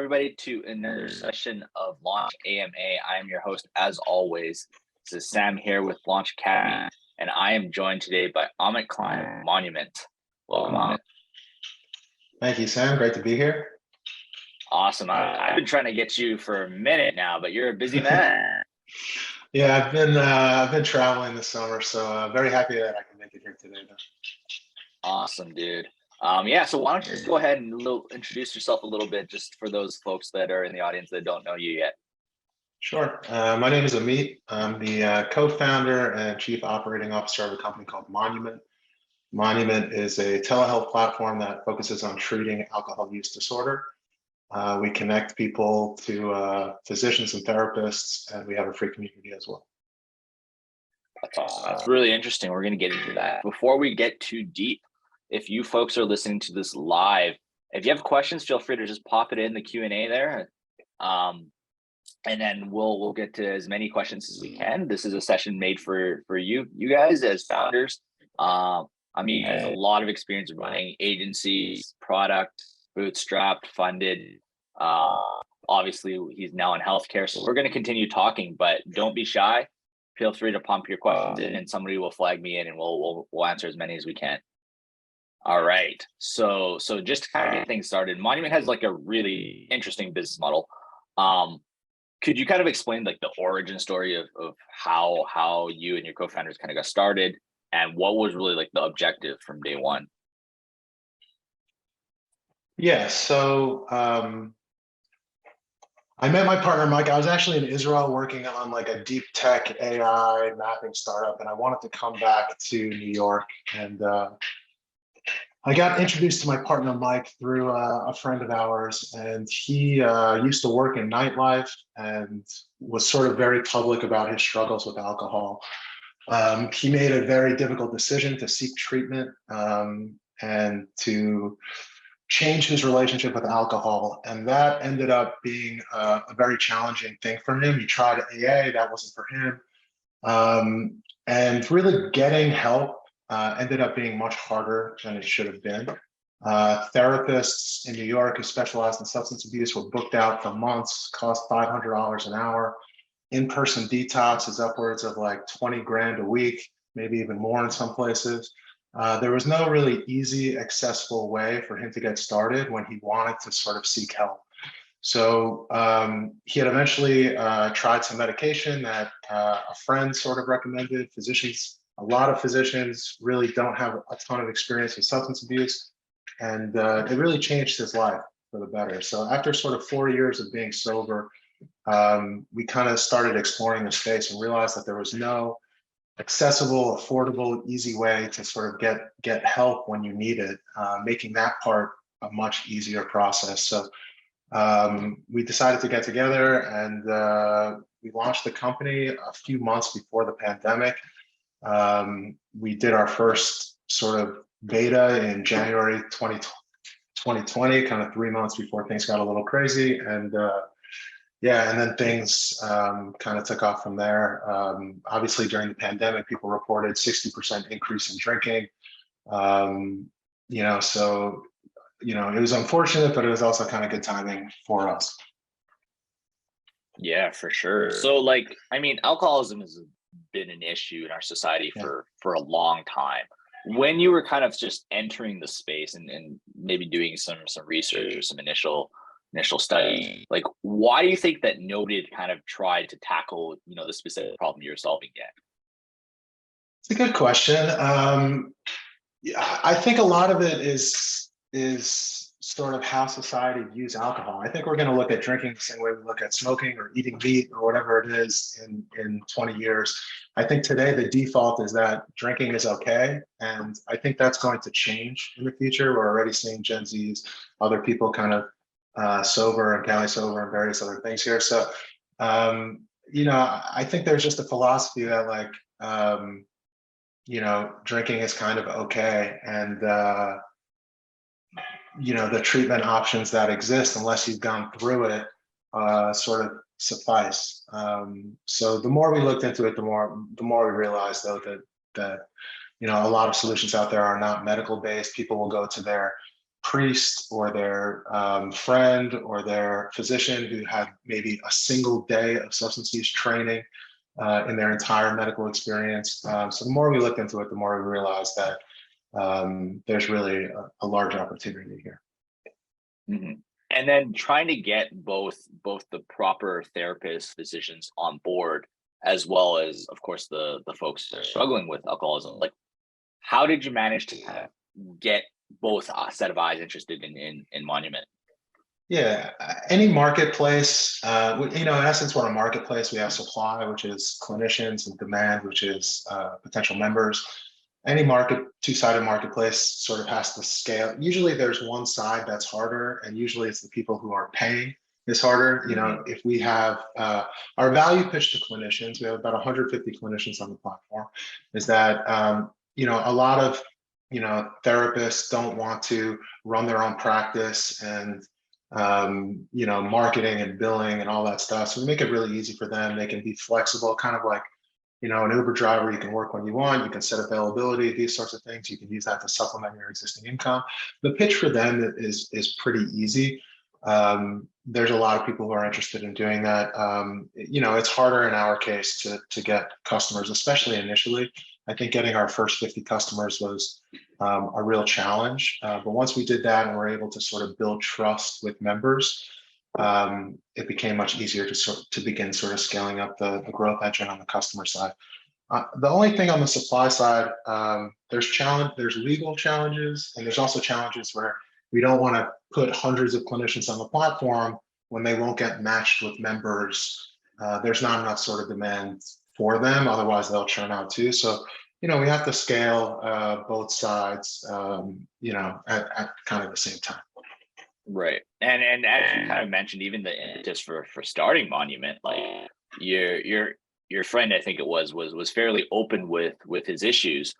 everybody to another session of Launch AMA. I am your host, as always. This is Sam here with Launch Academy, and I am joined today by Amit Klein of Monument. Welcome, Amit. Thank you, Sam. Great to be here. Awesome. I've been trying to get you for a minute now, but you're a busy man. Yeah, I've been traveling this summer, so very happy that I can make it here today, though. Awesome, dude. So why don't you just go ahead and introduce yourself a little bit, just for those folks that are in the audience that don't know you yet. Sure. My name is Amit. I'm the co-founder and chief operating officer of a company called Monument. Monument is a telehealth platform that focuses on treating alcohol use disorder. We connect people to physicians and therapists, and we have a free community as well. That's awesome. That's really interesting. We're going to get into that. Before we get too deep, if you folks are listening to this live, if you have questions, feel free to just pop it in the Q&A there. And then we'll get to as many questions as we can. This is a session made for you guys as founders. He has a lot of experience running agencies, product, bootstrapped, funded. Obviously, he's now in healthcare, so we're going to continue talking, but don't be shy. Feel free to pump your questions in, and somebody will flag me in, and we'll answer as many as we can. All right. So just to kind of get things started, Monument has like a really interesting business model. Could you kind of explain like the origin story of how you and your co-founders kind of got started, and what was really like the objective from day one? Yeah, so I met my partner, Mike. I was actually in Israel working on like a deep tech AI mapping startup, and I wanted to come back to New York. And I got introduced to my partner, Mike, through a friend of ours, and he used to work in nightlife and was sort of very public about his struggles with alcohol. He made a very difficult decision to seek treatment and to change his relationship with alcohol, and that ended up being a very challenging thing for him. He tried AA, that wasn't for him, and really getting help ended up being much harder than it should have been. Therapists in New York who specialized in substance abuse were booked out for months, cost $500 an hour. In-person detox is upwards of like 20 grand a week, maybe even more in some places. There was no really easy, accessible way for him to get started when he wanted to sort of seek help. So he had eventually tried some medication that a friend sort of recommended. A lot of physicians really don't have a ton of experience with substance abuse, and it really changed his life for the better. So after sort of 4 years of being sober, we kind of started exploring the space and realized that there was no accessible, affordable, easy way to sort of get help when you need it, making that part a much easier process. So we decided to get together, and we launched the company a few months before the pandemic. We did our first sort of beta in January 2020, kind of 3 months before things got a little crazy. And and then things kind of took off from there. Obviously, during the pandemic, people reported 60% increase in drinking. So it was unfortunate, but it was also kind of good timing for us. Yeah, for sure. So alcoholism has been an issue in our society for a long time. When you were kind of just entering the space and maybe doing some research or some initial study, like, why do you think that nobody had kind of tried to tackle the specific problem you're solving yet? It's a good question. I think a lot of it is sort of how society views alcohol. I think we're going to look at drinking the same way we look at smoking or eating meat or whatever it is in 20 years. I think today the default is that drinking is okay, and I think that's going to change in the future. We're already seeing Gen Zs, other people kind of sober and Cali sober and various other things here. So, I think there's just a philosophy that drinking is kind of okay, and the treatment options that exist, unless you've gone through it, sort of suffice. So the more we looked into it, the more we realized, though, that a lot of solutions out there are not medical based. People will go to their priest or their friend or their physician who had maybe a single day of substance use training in their entire medical experience. So the more we looked into it, the more we realized that there's really a large opportunity here. Mhm. And then trying to get both the proper therapists, physicians on board, as well as, of course, the folks that are struggling with alcoholism. Like, how did you manage to kind of get both set of eyes interested in Monument? Yeah, any marketplace, in essence, we're a marketplace. We have supply, which is clinicians, and demand, which is potential members. Any two-sided marketplace sort of has to scale. Usually there's one side that's harder, and usually it's the people who are paying is harder. If we have our value pitch to clinicians, we have about 150 clinicians on the platform, is that, a lot of, therapists don't want to run their own practice and marketing and billing and all that stuff. So we make it really easy for them. They can be flexible, kind of like, an Uber driver. You can work when you want, you can set availability, these sorts of things. You can use that to supplement your existing income. The pitch for them is pretty easy. There's a lot of people who are interested in doing that. It's harder in our case to get customers, especially initially. I think getting our first 50 customers was a real challenge. But once we did that and we're able to sort of build trust with members, it became much easier to begin sort of scaling up the growth engine on the customer side. The only thing on the supply side, there's legal challenges, and there's also challenges where we don't want to put hundreds of clinicians on the platform when they won't get matched with members. There's not enough sort of demand for them, otherwise they'll churn out too. So, we have to scale both sides, at kind of the same time. Right. And as you kind of mentioned, even the impetus for starting Monument, like your friend, I think it was fairly open with his issues.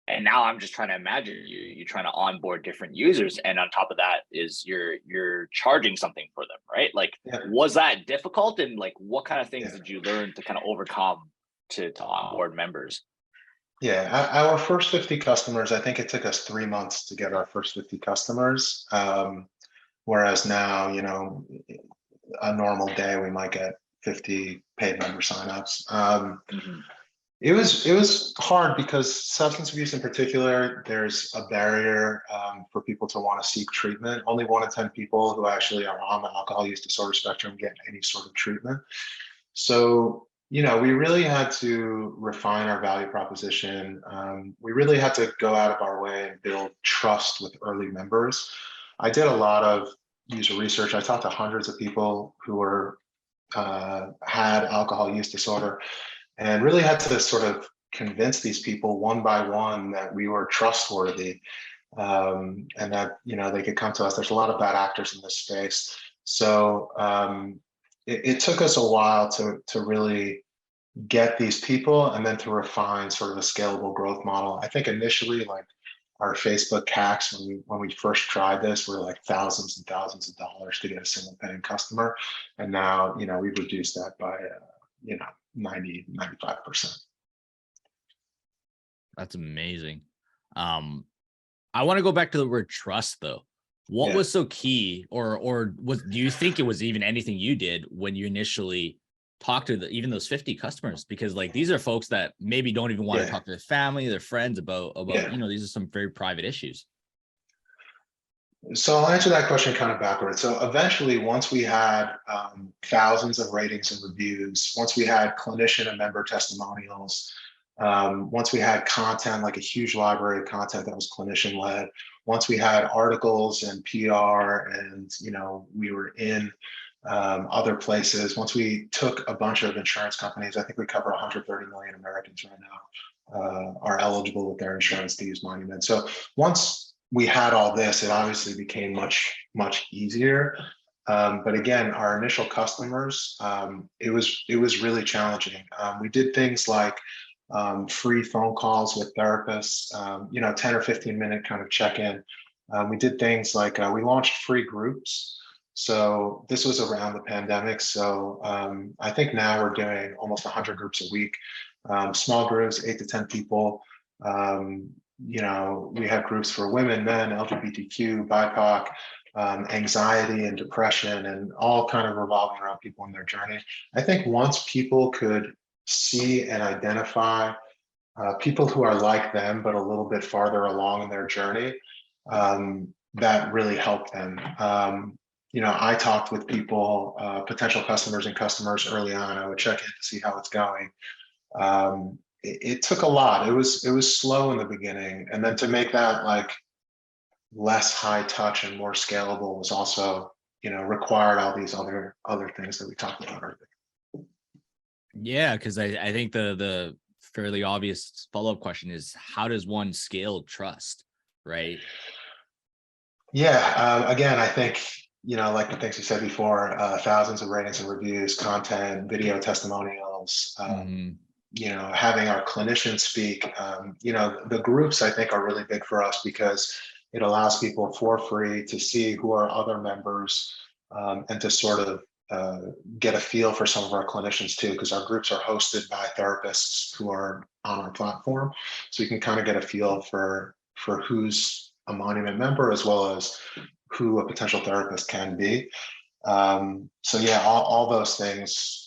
And now I'm just trying to imagine you trying to onboard different users, and on top of that is you're charging something for them, right? Like, Yeah. was that difficult, and like what kind of things Yeah. did you learn to kind of overcome to onboard members? Yeah, our first 50 customers, I think it took us 3 months to get our first 50 customers. Whereas now, a normal day, we might get 50 paid member signups. Mhm. It was hard because substance abuse in particular, there's a barrier for people to want to seek treatment. Only 1 in 10 people who actually are on the alcohol use disorder spectrum get any sort of treatment. So, we really had to refine our value proposition. We really had to go out of our way and build trust with early members. I did a lot of user research. I talked to hundreds of people who had alcohol use disorder, and really had to sort of convince these people one by one that we were trustworthy, and that they could come to us. There's a lot of bad actors in this space, so it took us a while to really get these people, and then to refine sort of a scalable growth model. I think initially, like, our Facebook CACs when we first tried this were like thousands and thousands of dollars to get a single paying customer, and now we've reduced that by 90-95%. That's amazing. I want to go back to the word trust though. What Yeah. was so key, or do you think it was even anything you did when you initially talked to even those 50 customers? Because like these are folks that maybe don't even want to talk to their family, their friends about these are some very private issues. So I'll answer that question kind of backwards. So eventually, once we had thousands of ratings and reviews, once we had clinician and member testimonials, once we had content, like a huge library of content that was clinician led, once we had articles and PR, and we were in other places, once we took a bunch of insurance companies, I think we cover 130 million Americans right now are eligible with their insurance to use Monument. So once we had all this, it obviously became much easier. But again, our initial customers, it was really challenging. We did things like free phone calls with therapists, 10 or 15-minute kind of check-in. We did things like we launched free groups. So this was around the pandemic. So I think now we're doing almost 100 groups a week, small groups, 8 to 10 people. we have groups for women, men, LGBTQ, BIPOC, anxiety and depression, and all kind of revolving around people in their journey. I think once people could see and identify people who are like them, but a little bit farther along in their journey, that really helped them. I talked with people, potential customers and customers early on. I would check in to see how it's going. It took a lot. It was slow in the beginning, and then to make that like less high touch and more scalable was also, required all these other things that we talked about earlier. Yeah, because I think the fairly obvious follow-up question is, how does one scale trust, right? Yeah, again, I think, like the things you said before, thousands of ratings and reviews, content, video testimonials, having our clinicians speak. The groups I think are really big for us because it allows people for free to see who are other members, and to sort of get a feel for some of our clinicians too, because our groups are hosted by therapists who are on our platform. So you can kind of get a feel for who's a Monument member, as well as who a potential therapist can be. So yeah, all those things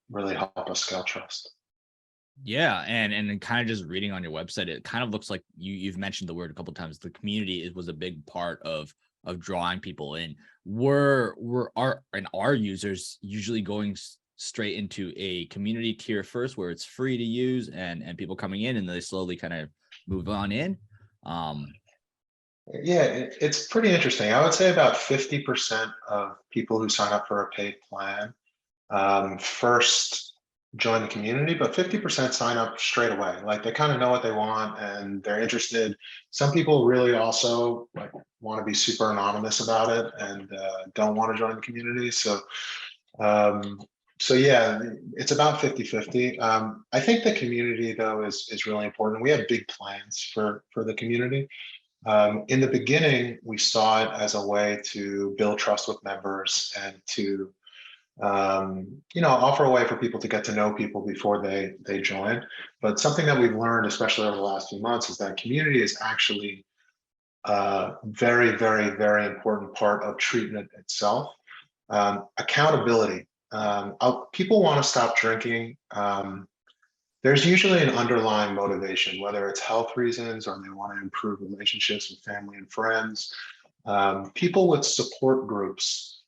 really help us scale trust. Yeah, and kind of just reading on your website, it kind of looks like you've mentioned the word a couple of times. The community was a big part of drawing people in. Were our users usually going straight into a community tier first, where it's free to use and people coming in, and they slowly kind of move on in? Yeah, it's pretty interesting. I would say about 50% of people who sign up for a paid plan first join the community, but 50% sign up straight away. Like they kind of know what they want and they're interested. Some people really also like want to be super anonymous about it and don't want to join the community. So yeah, it's about 50-50. I think the community though is really important. We have big plans for the community. In the beginning, we saw it as a way to build trust with members and to, offer a way for people to get to know people before they join. But something that we've learned, especially over the last few months, is that community is actually a very, very, very important part of treatment itself. Accountability. People want to stop drinking. There's usually an underlying motivation, whether it's health reasons or they want to improve relationships with family and friends. People with support groups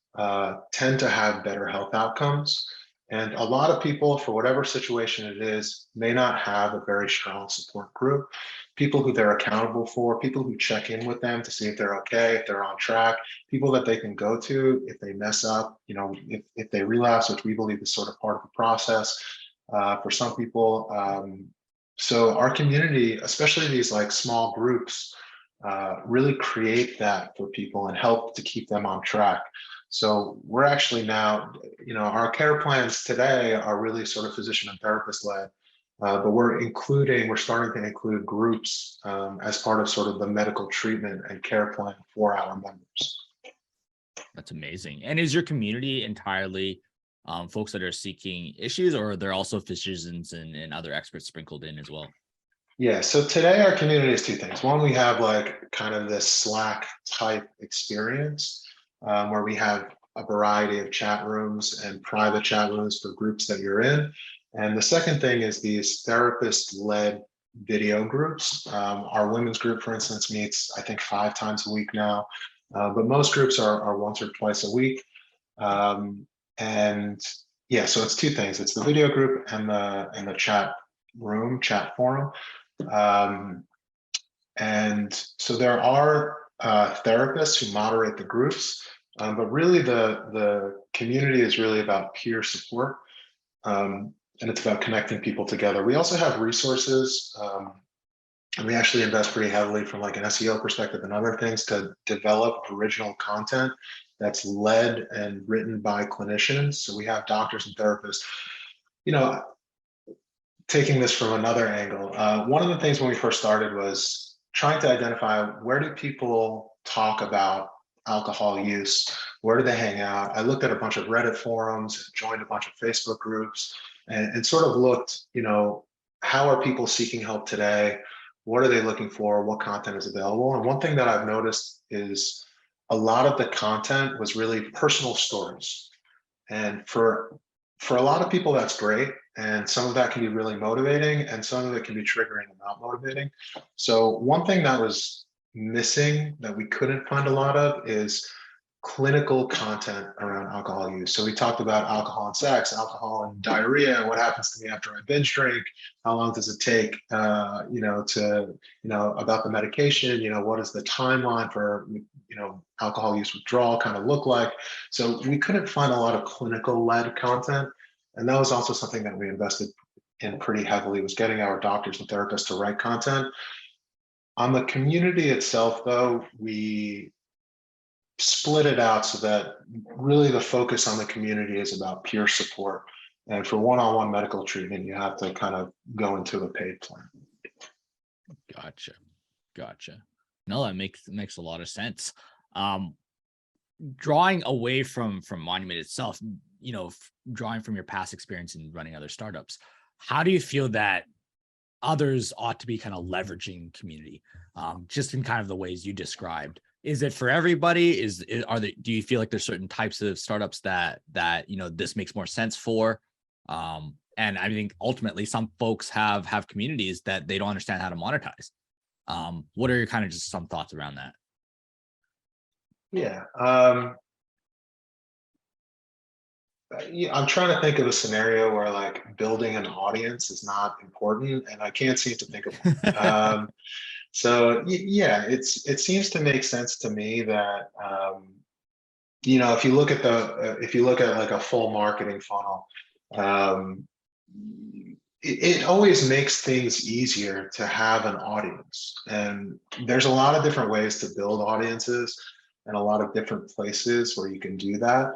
tend to have better health outcomes. And a lot of people, for whatever situation it is, may not have a very strong support group. People who they're accountable for, people who check in with them to see if they're okay, if they're on track, people that they can go to if they mess up, if they relapse, which we believe is sort of part of the process. For some people. So our community, especially these like small groups, really create that for people and help to keep them on track. So we're actually now, our care plans today are really sort of physician and therapist led, but we're starting to include groups as part of sort of the medical treatment and care plan for our members. That's amazing. And is your community entirely folks that are seeking issues, or are there also physicians and other experts sprinkled in as well? Yeah, so today our community is two things. One, we have like kind of this Slack type experience where we have a variety of chat rooms and private chat rooms for groups that you're in. And the second thing is these therapist-led video groups. Our women's group, for instance, meets, I think, 5 times a week now, but most groups are once or twice a week. And yeah, so it's two things. It's the video group and the chat forum. And so there are therapists who moderate the groups, but really the community is really about peer support. And it's about connecting people together. We also have resources, and we actually invest pretty heavily from like an SEO perspective and other things to develop original content that's led and written by clinicians. So we have doctors and therapists, taking this from another angle. One of the things when we first started was trying to identify, where do people talk about alcohol use? Where do they hang out? I looked at a bunch of Reddit forums, joined a bunch of Facebook groups, and sort of looked, how are people seeking help today? what are they looking for, what content is available. And one thing that I've noticed is a lot of the content was really personal stories. And for a lot of people, that's great. And some of that can be really motivating, and some of it can be triggering and not motivating. So one thing that was missing that we couldn't find a lot of is clinical content around alcohol use. So we talked about alcohol and sex, alcohol and diarrhea, what happens to me after I binge drink, how long does it take, about the medication, what is the timeline for, alcohol use withdrawal kind of look like. So we couldn't find a lot of clinical led content. And that was also something that we invested in pretty heavily, was getting our doctors and therapists to write content. On the community itself, though, we split it out so that really the focus on the community is about peer support. And for one-on-one medical treatment, you have to kind of go into a paid plan. Gotcha. No, that makes a lot of sense. Drawing away from Monument itself, drawing from your past experience in running other startups, how do you feel that others ought to be kind of leveraging community, just in kind of the ways you described? Is it for everybody? Do you feel like there's certain types of startups that this makes more sense for? And I think ultimately some folks have communities that they don't understand how to monetize. What are your kind of just some thoughts around that? Yeah. I'm trying to think of a scenario where like building an audience is not important, and I can't seem to think of one. So yeah, it seems to make sense to me that if you look at like a full marketing funnel, it always makes things easier to have an audience. And there's a lot of different ways to build audiences and a lot of different places where you can do that.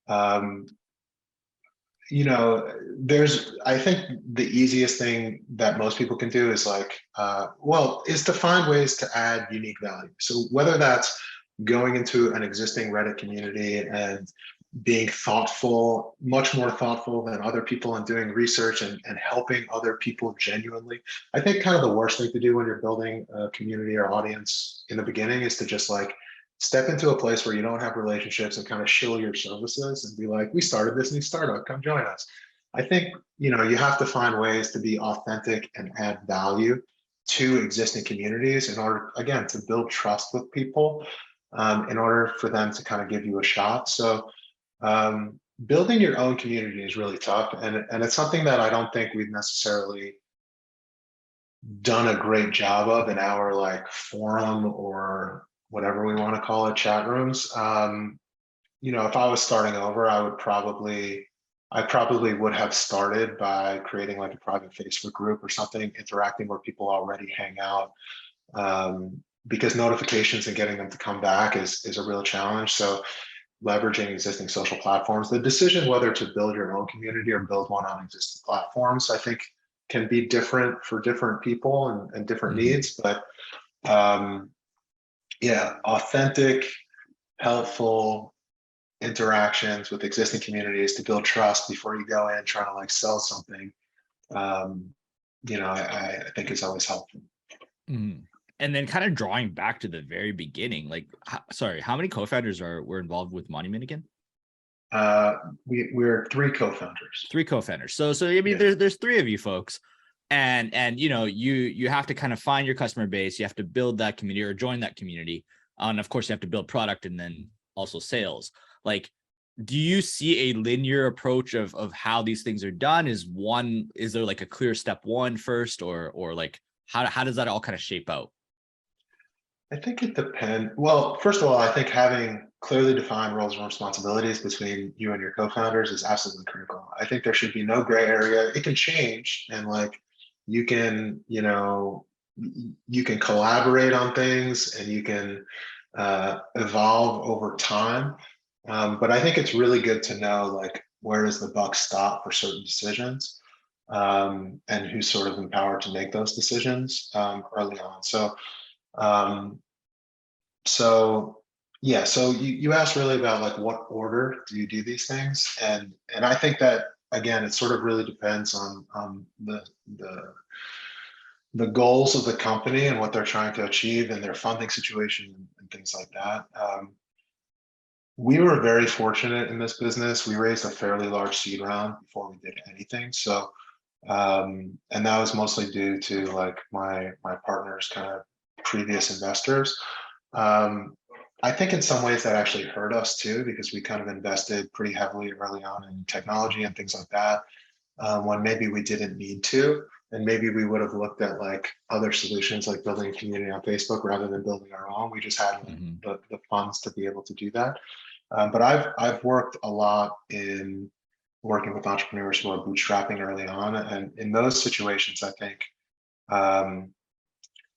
I think the easiest thing that most people can do is is to find ways to add unique value. So whether that's going into an existing Reddit community and being thoughtful, much more thoughtful than other people, and doing research and helping other people genuinely. I think kind of the worst thing to do when you're building a community or audience in the beginning is to just step into a place where you don't have relationships and kind of shill your services and be like, we started this new startup, come join us. I think, you have to find ways to be authentic and add value to existing communities in order, again, to build trust with people, in order for them to kind of give you a shot. So building your own community is really tough. And it's something that I don't think we've necessarily done a great job of in our forum or whatever we want to call it, chat rooms. If I was starting over, I probably would have started by creating a private Facebook group or something, interacting where people already hang out, because notifications and getting them to come back is a real challenge. So leveraging existing social platforms, the decision whether to build your own community or build one on existing platforms, I think can be different for different people and different needs. But authentic, helpful interactions with existing communities to build trust before you go in trying to sell something, I think is always helpful. And then kind of drawing back to the very beginning, how many co-founders were involved with Monument again? We're three co-founders. So I mean, there's three of you folks, and you have to kind of find your customer base, you have to build that community or join that community, and of course you have to build product and then also sales. Do you see a linear approach of how these things are done? Is there a clear step one first, or how does that all kind of shape out? I think it depends. Well, first of all, I think having clearly defined roles and responsibilities between you and your co-founders is absolutely critical. I think there should be no gray area. It can change, and you can, you can collaborate on things and you can evolve over time. But I think it's really good to know where does the buck stop for certain decisions, and who's sort of empowered to make those decisions early on. So you asked really about what order do you do these things, and I think that again it sort of really depends on the goals of the company and what they're trying to achieve and their funding situation and things like that. We were very fortunate in this business. We raised a fairly large seed round before we did anything. So, and that was mostly due to like my partner's kind of previous investors. I think in some ways that actually hurt us too, because we kind of invested pretty heavily early on in technology and things like that, when maybe we didn't need to. And maybe we would have looked at like other solutions like building a community on Facebook rather than building our own. We just had the funds to be able to do that. But I've worked a lot in working with entrepreneurs who are bootstrapping early on. And in those situations, I think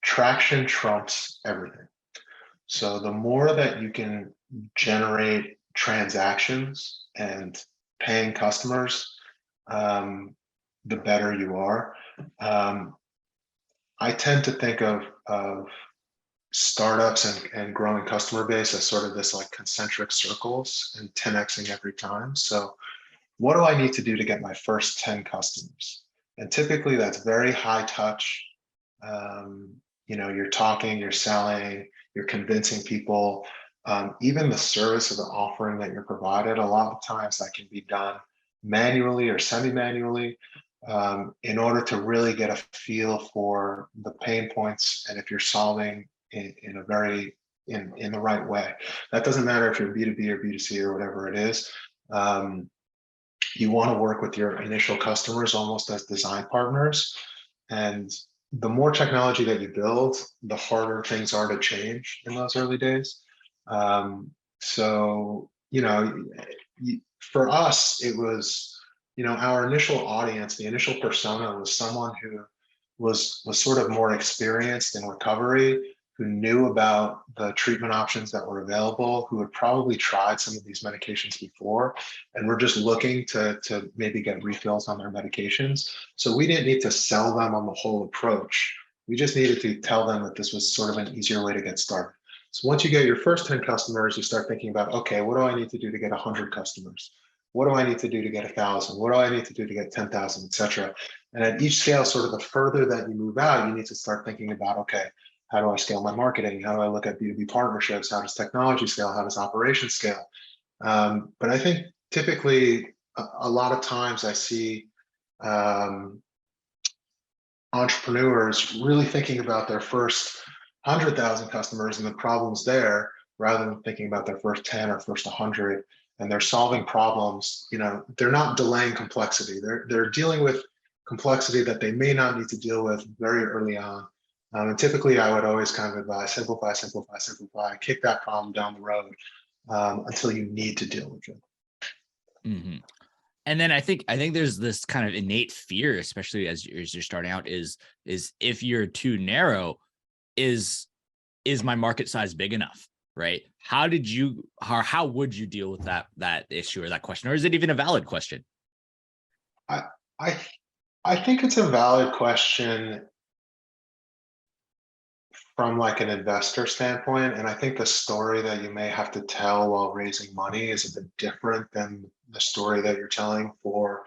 traction trumps everything. So the more that you can generate transactions and paying customers, the better you are. I tend to think of startups and growing customer base as sort of this like concentric circles and 10xing every time. So what do I need to do to get my first 10 customers? And typically that's very high touch. You're talking, you're selling, you're convincing people. Even the service of the offering that you're provided, a lot of times that can be done manually or semi-manually, in order to really get a feel for the pain points and if you're solving in the right way. That doesn't matter if you're B2B or B2C or whatever it is. You want to work with your initial customers almost as design partners. And the more technology that you build, the harder things are to change in those early days. So, for us, it was, our initial audience, the initial persona was someone who was sort of more experienced in recovery, who knew about the treatment options that were available, who had probably tried some of these medications before, and were just looking to maybe get refills on their medications. So we didn't need to sell them on the whole approach. We just needed to tell them that this was sort of an easier way to get started. So once you get your first 10 customers, you start thinking about, okay, what do I need to do to get 100 customers? What do I need to do to get 1,000? What do I need to do to get 10,000, et cetera? And at each scale, sort of the further that you move out, you need to start thinking about, okay, how do I scale my marketing? How do I look at B2B partnerships? How does technology scale? How does operations scale? But I think typically a lot of times I see entrepreneurs really thinking about their first 100,000 customers and the problems there, rather than thinking about their first 10 or first 100. And they're solving problems. They're not delaying complexity. They're dealing with complexity that they may not need to deal with very early on. And typically, I would always kind of advise simplify, simplify, simplify, kick that problem down the road until you need to deal with it. Mm-hmm. And then I think there's this kind of innate fear, especially as you're starting out, is if you're too narrow, is my market size big enough, right? How would you deal with that issue or that question, or is it even a valid question? I think it's a valid question from like an investor standpoint. And I think the story that you may have to tell while raising money is a bit different than the story that you're telling for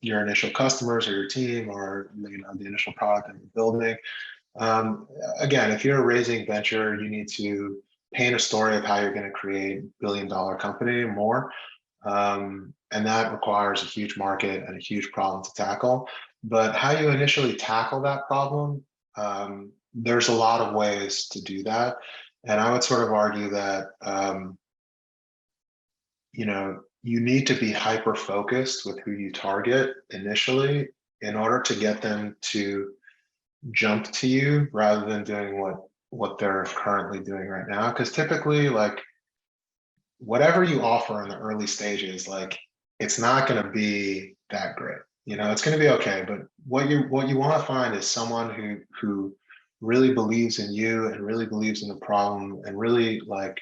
your initial customers or your team or the initial product that you're building. Again, if you're raising venture, you need to paint a story of how you're going to create a billion-dollar company or more. And that requires a huge market and a huge problem to tackle. But how you initially tackle that problem, there's a lot of ways to do that. And I would sort of argue that, you need to be hyper-focused with who you target initially in order to get them to jump to you rather than doing what they're currently doing right now. Because typically, like, whatever you offer in the early stages, like, it's not going to be that great. It's going to be okay. But what you want to find is someone who really believes in you and really believes in the problem and really like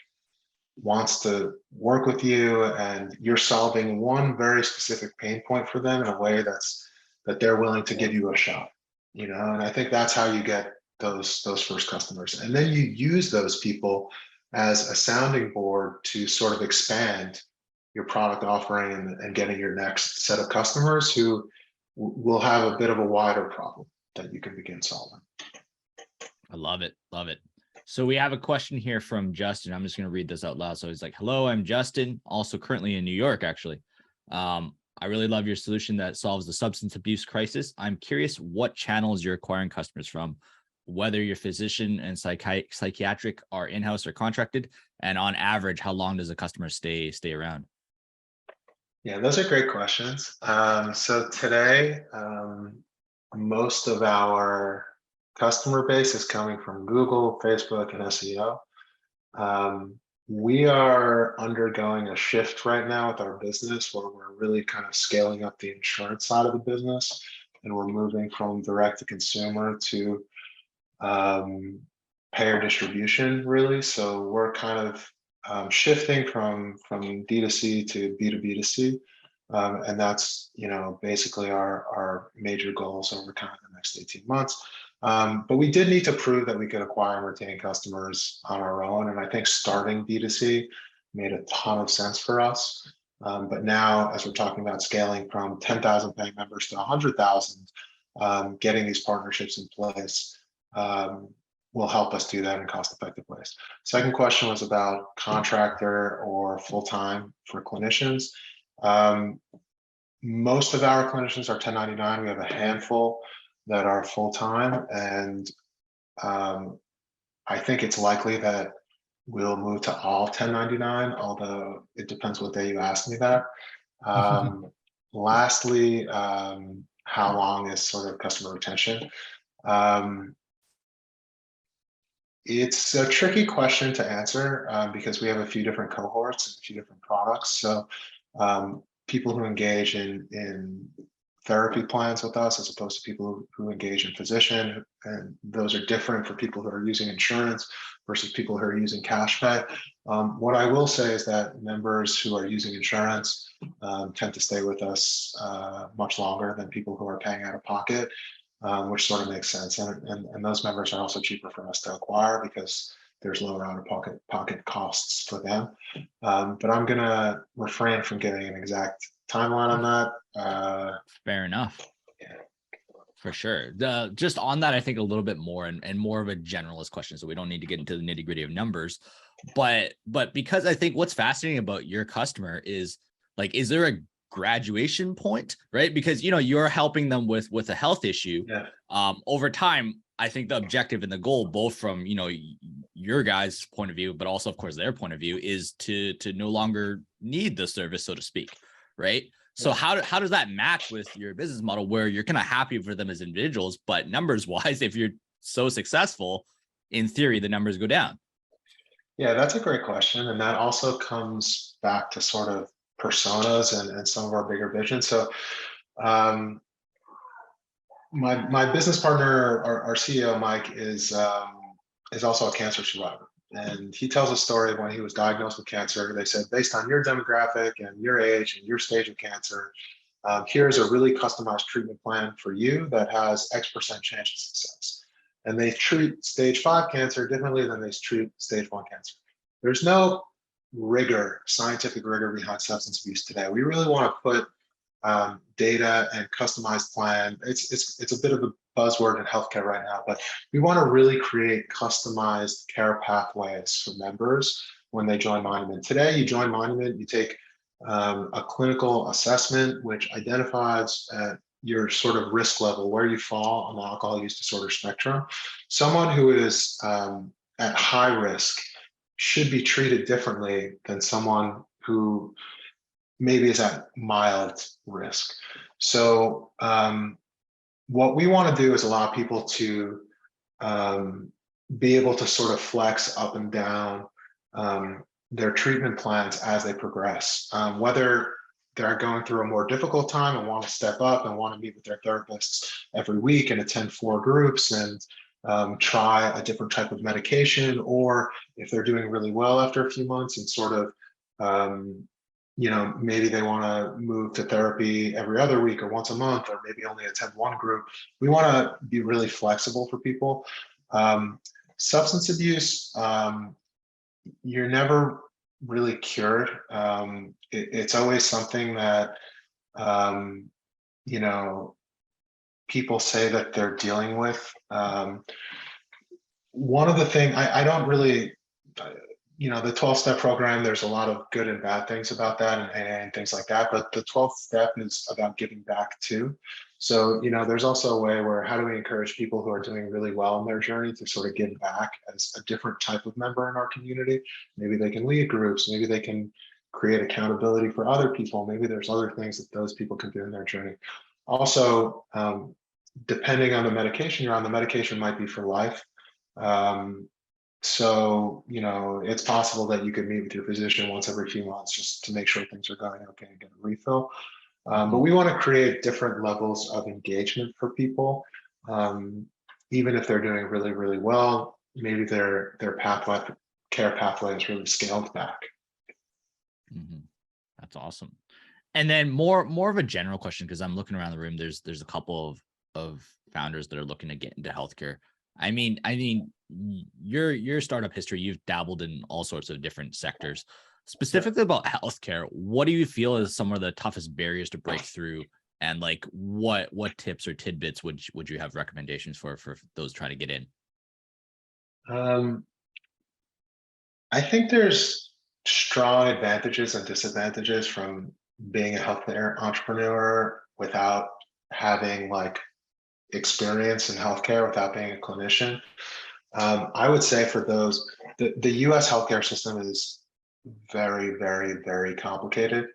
wants to work with you, and you're solving one very specific pain point for them in a way that they're willing to give you a shot. And I think that's how you get those first customers. And then you use those people as a sounding board to sort of expand your product offering and getting your next set of customers who will have a bit of a wider problem. that you can begin solving. I love it. Love it. So we have a question here from Justin. I'm just going to read this out loud. So he's like, hello, I'm Justin, also currently in New York, actually. I really love your solution that solves the substance abuse crisis. I'm curious what channels you're acquiring customers from, whether your physician and psychiatric are in-house or contracted, and on average, how long does a customer stay around? Yeah, those are great questions. So today, most of our customer base is coming from Google, Facebook, and SEO. We are undergoing a shift right now with our business where we're really kind of scaling up the insurance side of the business, and we're moving from direct to consumer to payer distribution, really. So we're kind of shifting from D2C to B2B2C. And that's, basically our major goals over kind of the next 18 months. But we did need to prove that we could acquire and retain customers on our own. And I think starting B2C made a ton of sense for us. But now, as we're talking about scaling from 10,000 paying members to 100,000, getting these partnerships in place will help us do that in cost-effective ways. Second question was about contractor or full-time for clinicians. Most of our clinicians are 1099. We have a handful that are full-time, and I think it's likely that we'll move to all 1099, although it depends what day you ask me that. Lastly, how long is sort of customer retention? It's a tricky question to answer because we have a few different cohorts and a few different products. So people who engage in therapy plans with us, as opposed to people who engage in physician, and those are different for people who are using insurance versus people who are using cash pay. What I will say is that members who are using insurance tend to stay with us much longer than people who are paying out of pocket. Which sort of makes sense. And those members are also cheaper for us to acquire because there's lower out-of-pocket costs for them. But I'm going to refrain from giving an exact timeline on that. Fair enough. Yeah. For sure. Just on that, I think a little bit more and more of a generalist question. So we don't need to get into the nitty gritty of numbers. But because I think what's fascinating about your customer is like, is there a graduation point, right? Because you're helping them with a health issue. Yeah. Over time, I think the objective and the goal, both from your guys' point of view, but also of course their point of view, is to no longer need the service, so to speak, right? So how does that match with your business model where you're kind of happy for them as individuals, but numbers wise, if you're so successful, in theory, the numbers go down? Yeah, that's a great question, and that also comes back to sort of personas and some of our bigger visions. So my business partner, our CEO, Mike, is also a cancer survivor. And he tells a story of when he was diagnosed with cancer. They said, based on your demographic and your age and your stage of cancer, here's a really customized treatment plan for you that has X% chance of success. And they treat stage 5 cancer differently than they treat stage 1 cancer. There's no scientific rigor behind substance abuse today. We really want to put data and customized plan. It's a bit of a buzzword in healthcare right now, but we want to really create customized care pathways for members when they join Monument. Today, you join Monument, you take a clinical assessment which identifies your sort of risk level, where you fall on the alcohol use disorder spectrum. Someone who is at high risk should be treated differently than someone who maybe is at mild risk. So what we want to do is allow people to be able to sort of flex up and down their treatment plans as they progress, whether they're going through a more difficult time and want to step up and want to meet with their therapists every week and attend 4 groups and try a different type of medication, or if they're doing really well after a few months and sort of maybe they want to move to therapy every other week or once a month, or maybe only attend 1 group. We want to be really flexible for people. Substance abuse, you're never really cured. It's always something that, people say that they're dealing with. One of the things I don't really, the 12-step program, there's a lot of good and bad things about that and things like that. But the 12th step is about giving back too. So, there's also a way where how do we encourage people who are doing really well in their journey to sort of give back as a different type of member in our community? Maybe they can lead groups, maybe they can create accountability for other people. Maybe there's other things that those people can do in their journey. Also, depending on the medication you're on, the medication might be for life. So, it's possible that you could meet with your physician once every few months just to make sure things are going okay and get a refill. But we want to create different levels of engagement for people. Even if they're doing really, really well, maybe their care pathway is really scaled back. That's awesome. And then more of a general question, because I'm looking around the room, there's a couple of founders that are looking to get into healthcare. I mean, your startup history, you've dabbled in all sorts of different sectors. Specifically about healthcare, what do you feel is some of the toughest barriers to break through? And like, what tips or tidbits would you have recommendations for those trying to get in? I think there's strong advantages and disadvantages from being a healthcare entrepreneur without having like experience in healthcare, without being a clinician. I would say for those, the US healthcare system is very, very, very complicated.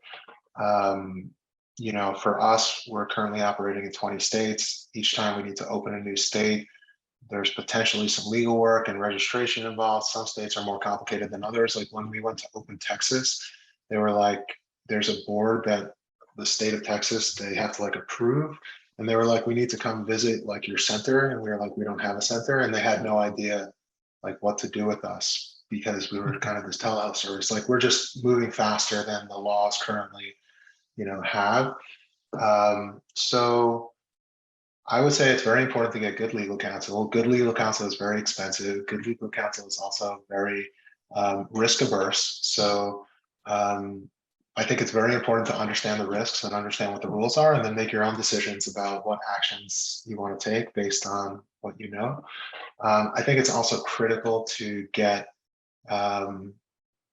For us, we're currently operating in 20 states. Each time we need to open a new state, there's potentially some legal work and registration involved. Some states are more complicated than others. Like when we went to open Texas, they were like, there's a board that the state of Texas, they have to like approve. And they were like, we need to come visit like your center. And we were like, we don't have a center. And they had no idea like what to do with us because we were kind of this telehealth service. Like we're just moving faster than the laws currently, have. So I would say it's very important to get good legal counsel. Good legal counsel is very expensive. Good legal counsel is also very risk averse. So I think it's very important to understand the risks and understand what the rules are, and then make your own decisions about what actions you want to take based on what you know. I think it's also critical to get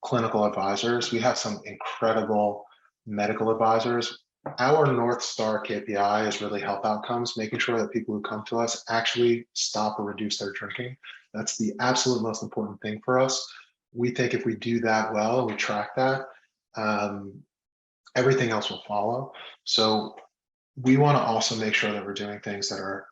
clinical advisors. We have some incredible medical advisors. Our North Star KPI is really health outcomes, making sure that people who come to us actually stop or reduce their drinking. That's the absolute most important thing for us. We think if we do that well and we track that, everything else will follow. So we want to also make sure that we're doing things that are,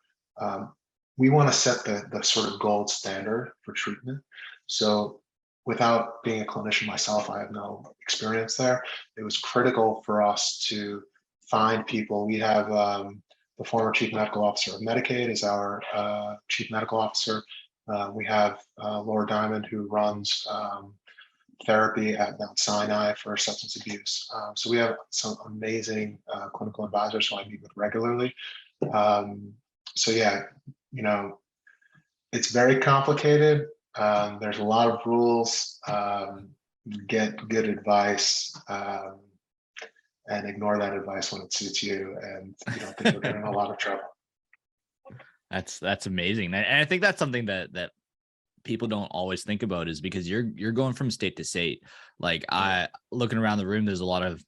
we want to set the sort of gold standard for treatment. So without being a clinician myself, I have no experience there. It was critical for us to find people. We have the former chief medical officer of Medicaid is our chief medical officer. We have Laura Diamond, who runs therapy at Mount Sinai for substance abuse. So we have some amazing clinical advisors who I meet with regularly. So yeah, it's very complicated. There's a lot of rules. Get good advice and ignore that advice when it suits you, and you don't think you're getting in a lot of trouble. That's amazing, and I think that's something that people don't always think about, is because you're going from state to state. Like looking around the room, there's a lot of,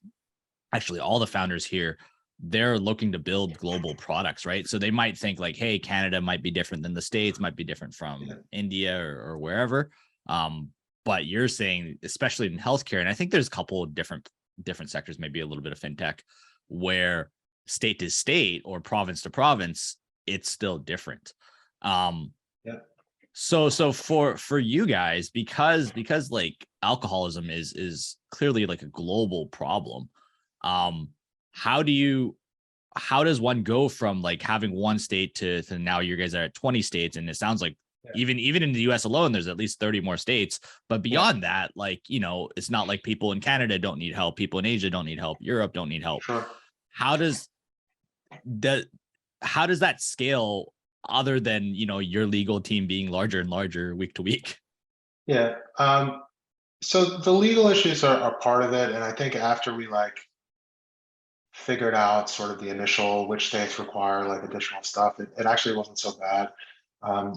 actually all the founders here, they're looking to build global products, right? So they might think like, hey, Canada might be different than the States, might be different from India or wherever. But you're saying, especially in healthcare, and I think there's a couple of different sectors, maybe a little bit of fintech, where state to state or province to province, it's still different. So for you guys, because like alcoholism is clearly like a global problem, how does one go from like having one state to now you guys are at 20 states, and it sounds like even in the US alone, there's at least 30 more states. But beyond that, like, it's not like people in Canada don't need help, people in Asia don't need help, Europe don't need help. Sure. How does that scale, other than, your legal team being larger and larger week to week? Yeah. So the legal issues are part of it. And I think after we like figured out sort of the initial which states require like additional stuff. It actually wasn't so bad.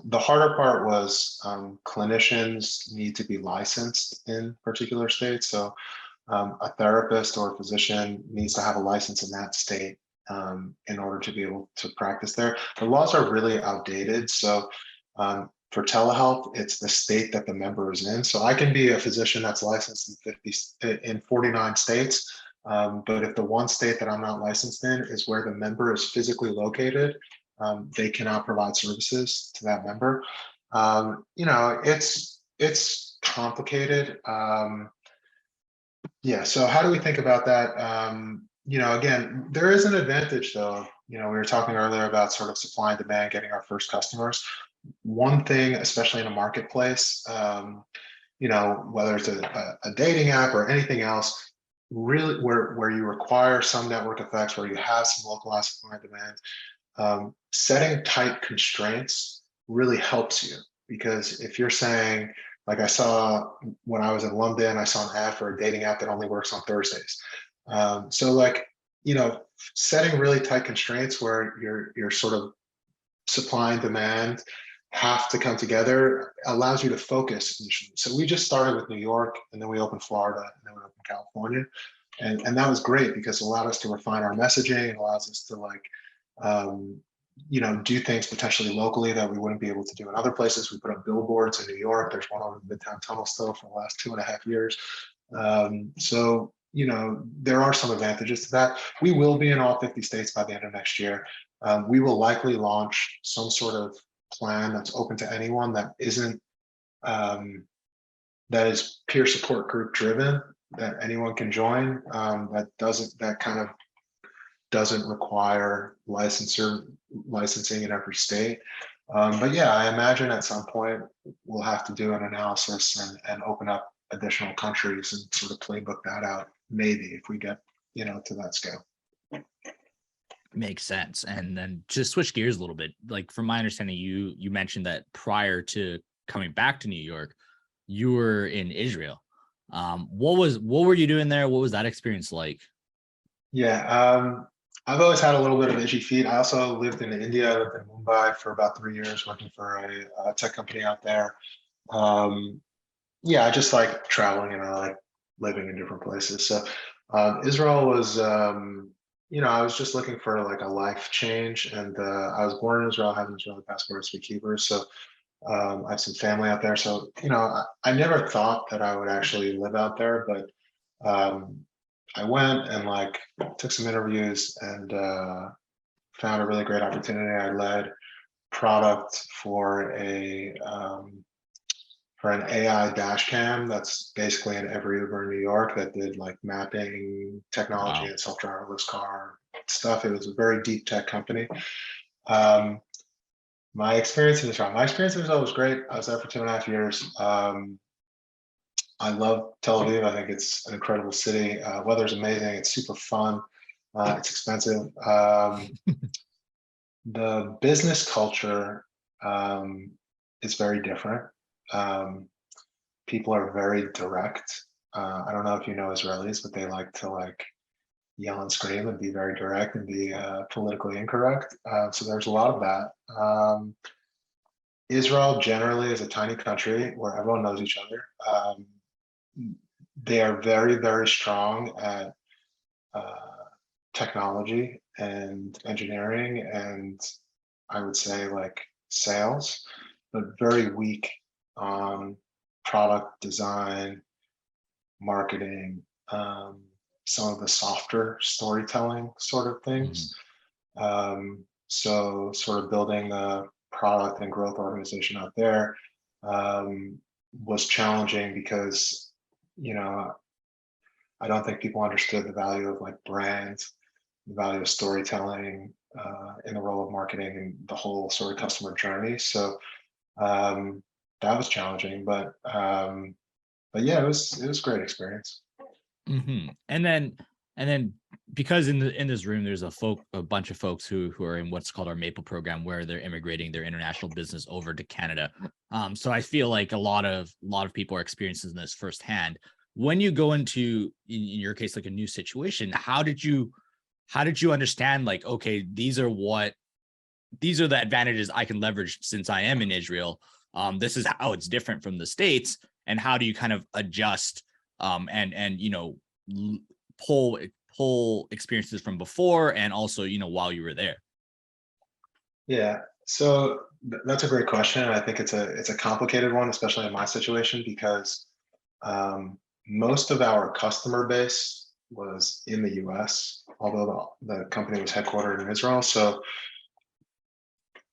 The harder part was clinicians need to be licensed in particular states. So a therapist or a physician needs to have a license in that state in order to be able to practice there. The laws are really outdated. So for telehealth, it's the state that the member is in. So I can be a physician that's licensed in 49 states. But if the one state that I'm not licensed in is where the member is physically located, they cannot provide services to that member. It's complicated. Yeah, so how do we think about that? Again, there is an advantage though. We were talking earlier about sort of supply and demand, getting our first customers. One thing, especially in a marketplace, whether it's a dating app or anything else, really where you require some network effects, where you have some localized supply and demand, setting tight constraints really helps you. Because if you're saying, like I saw when I was in London, I saw an ad for a dating app that only works on Thursdays. Setting really tight constraints where you're sort of supply and demand have to come together allows you to focus initially. So we just started with New York, and then we opened Florida, and then we opened California. And that was great because it allowed us to refine our messaging. It allows us to do things potentially locally that we wouldn't be able to do in other places. We put up billboards in New York. There's one over the Midtown Tunnel still for the last 2.5 years. There are some advantages to that. We will be in all 50 states by the end of next year. We will likely launch some sort of plan that's open to anyone that isn't that is peer support group driven, that anyone can join, that kind of doesn't require licensing in every state. But yeah, I imagine at some point we'll have to do an analysis and open up additional countries and sort of playbook that out, maybe if we get to that scale. Makes sense. And then just switch gears a little bit. Like from my understanding, you mentioned that prior to coming back to New York, you were in Israel. What were you doing there? What was that experience like? Yeah, I've always had a little bit of itchy feet. I also lived in India. I lived in Mumbai for about 3 years, working for a tech company out there. I just like traveling and I like living in different places. So Israel was, I was just looking for like a life change, and I was born in Israel, I have an Israeli passport, I speak Hebrew, so I have some family out there. So I never thought that I would actually live out there, but I went and like took some interviews and found a really great opportunity. I led product for an AI dash cam that's basically in every Uber in New York that did like mapping technology Wow. and self-driverless car stuff. It was a very deep tech company. My experience in Israel was great. I was there for 2.5 years. I love Tel Aviv. I think it's an incredible city. Weather's amazing. It's super fun. It's expensive. The business culture is very different. People are very direct. I don't know if you know Israelis, but they like to yell and scream and be very direct and be politically incorrect. So there's a lot of that. Israel generally is a tiny country where everyone knows each other. They are very, very strong at technology and engineering, and I would say like sales, but very weak on product design, marketing, some of the softer storytelling sort of things. So sort of building a product and growth organization out there was challenging because, I don't think people understood the value of like brands, the value of storytelling in the role of marketing and the whole sort of customer journey. So that was challenging, but yeah, it was a great experience. And then because in this room there's a bunch of folks who are in what's called our Maple program, where they're immigrating their international business over to Canada. So I feel like a lot of people are experiencing this firsthand. When you go into, in your case, like a new situation, how did you how did you understand like, okay, these are the advantages I can leverage since I am in Israel. This is how it's different from the States, and how do you kind of adjust and pull experiences from before and also while you were there. Yeah, so that's a great question. And I think it's a complicated one, especially in my situation, because most of our customer base was in the US, although the company was headquartered in Israel. So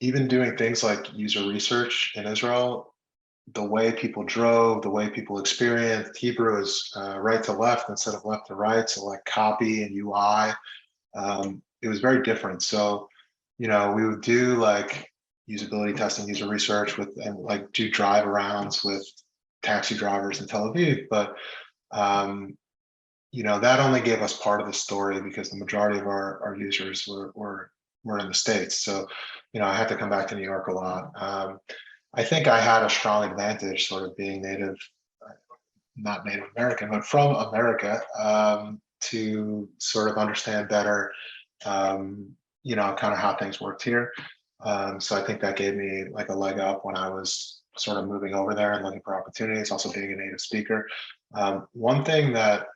even doing things like user research in Israel, the way people drove, the way people experienced Hebrew is right to left instead of left to right. So like copy and UI, it was very different. So, we would do like usability testing, user research and like do drive arounds with taxi drivers in Tel Aviv. But, that only gave us part of the story because the majority of our users were in the States. So, I had to come back to New York a lot. I think I had a strong advantage sort of being native, not Native American, but from America, to sort of understand better, kind of how things worked here. So I think that gave me like a leg up when I was sort of moving over there and looking for opportunities, also being a native speaker. One thing that,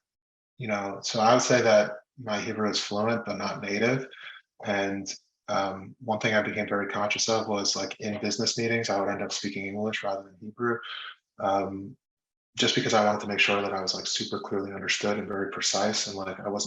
so I would say that my Hebrew is fluent, but not native. And one thing I became very conscious of was like in business meetings, I would end up speaking English rather than Hebrew, just because I wanted to make sure that I was like super clearly understood and very precise, and like I wasn't